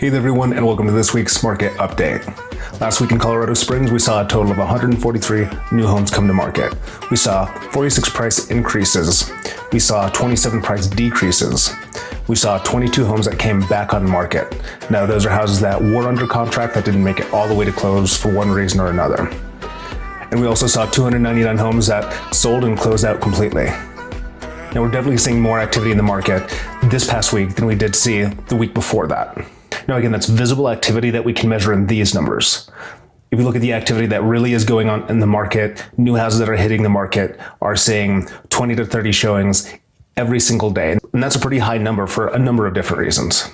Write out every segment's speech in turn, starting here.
Hey there everyone, and welcome to this week's market update. Last week in Colorado Springs, we saw a total of 143 new homes come to market. We saw 46 price increases. We saw 27 price decreases. We saw 22 homes that came back on market. Now those are houses that were under contract that didn't make it all the way to close for one reason or another. And we also saw 299 homes that sold and closed out completely. Now we're definitely seeing more activity in the market this past week than we did see the week before that. Now again, that's visible activity that we can measure in these numbers. If we look at the activity that really is going on in the market, new houses that are hitting the market are seeing 20 to 30 showings every single day. And that's a pretty high number for a number of different reasons.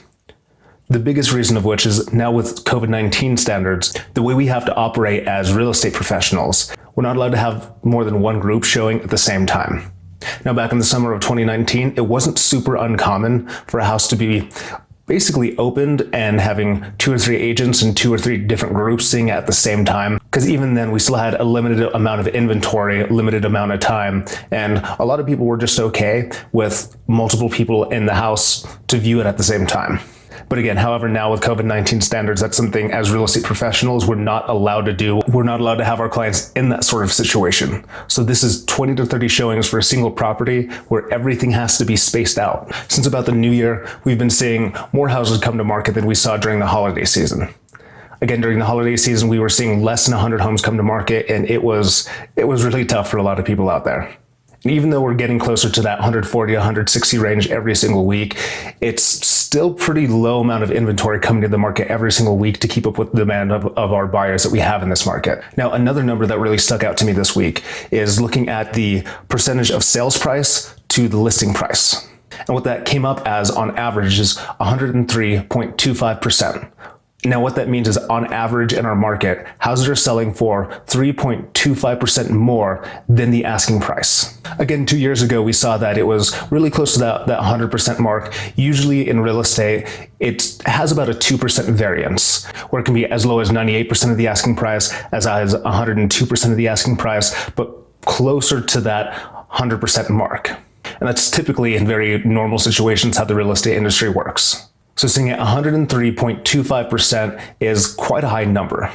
The biggest reason of which is now with COVID-19 standards, the way we have to operate as real estate professionals, we're not allowed to have more than one group showing at the same time. Now back in the summer of 2019, it wasn't super uncommon for a house to be basically opened and having 2 or 3 agents and 2 or 3 different groups seeing it at the same time. Because even then we still had a limited amount of inventory, limited amount of time. And a lot of people were just okay with multiple people in the house to view it at the same time. But again, however, now with COVID-19 standards, that's something as real estate professionals, we're not allowed to do. We're not allowed to have our clients in that sort of situation. So this is 20 to 30 showings for a single property where everything has to be spaced out. Since about the new year, we've been seeing more houses come to market than we saw during the holiday season. Again, during the holiday season, we were seeing less than 100 homes come to market, and it was really tough for a lot of people out there. And even though we're getting closer to that 140 to 160 range every single week, it's still pretty low amount of inventory coming to the market every single week to keep up with the demand of our buyers that we have in this market. Now, another number that really stuck out to me this week is looking at the percentage of sales price to the listing price. And what that came up as on average is 103.25%. Now what that means is on average in our market, houses are selling for 3.25% more than the asking price. Again, 2 years ago, we saw that it was really close to that 100% mark. Usually in real estate, it has about a 2% variance, where it can be as low as 98% of the asking price, as high as 102% of the asking price, but closer to that 100% mark. And that's typically in very normal situations how the real estate industry works. So seeing at 103.25% is quite a high number.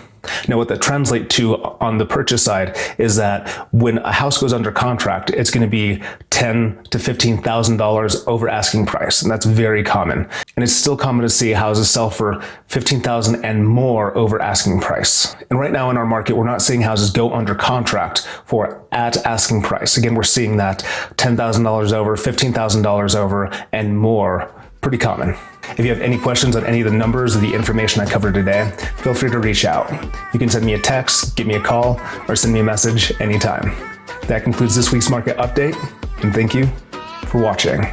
Now what that translates to on the purchase side is that when a house goes under contract, it's going to be $10,000 to $15,000 over asking price. And that's very common. And it's still common to see houses sell for $15,000 and more over asking price. And right now in our market, we're not seeing houses go under contract for at asking price. Again, we're seeing that $10,000 over, $15,000 over, and more. Pretty common. If you have any questions on any of the numbers or the information I covered today, feel free to reach out. You can send me a text, give me a call, or send me a message anytime. That concludes this week's market update, and thank you for watching.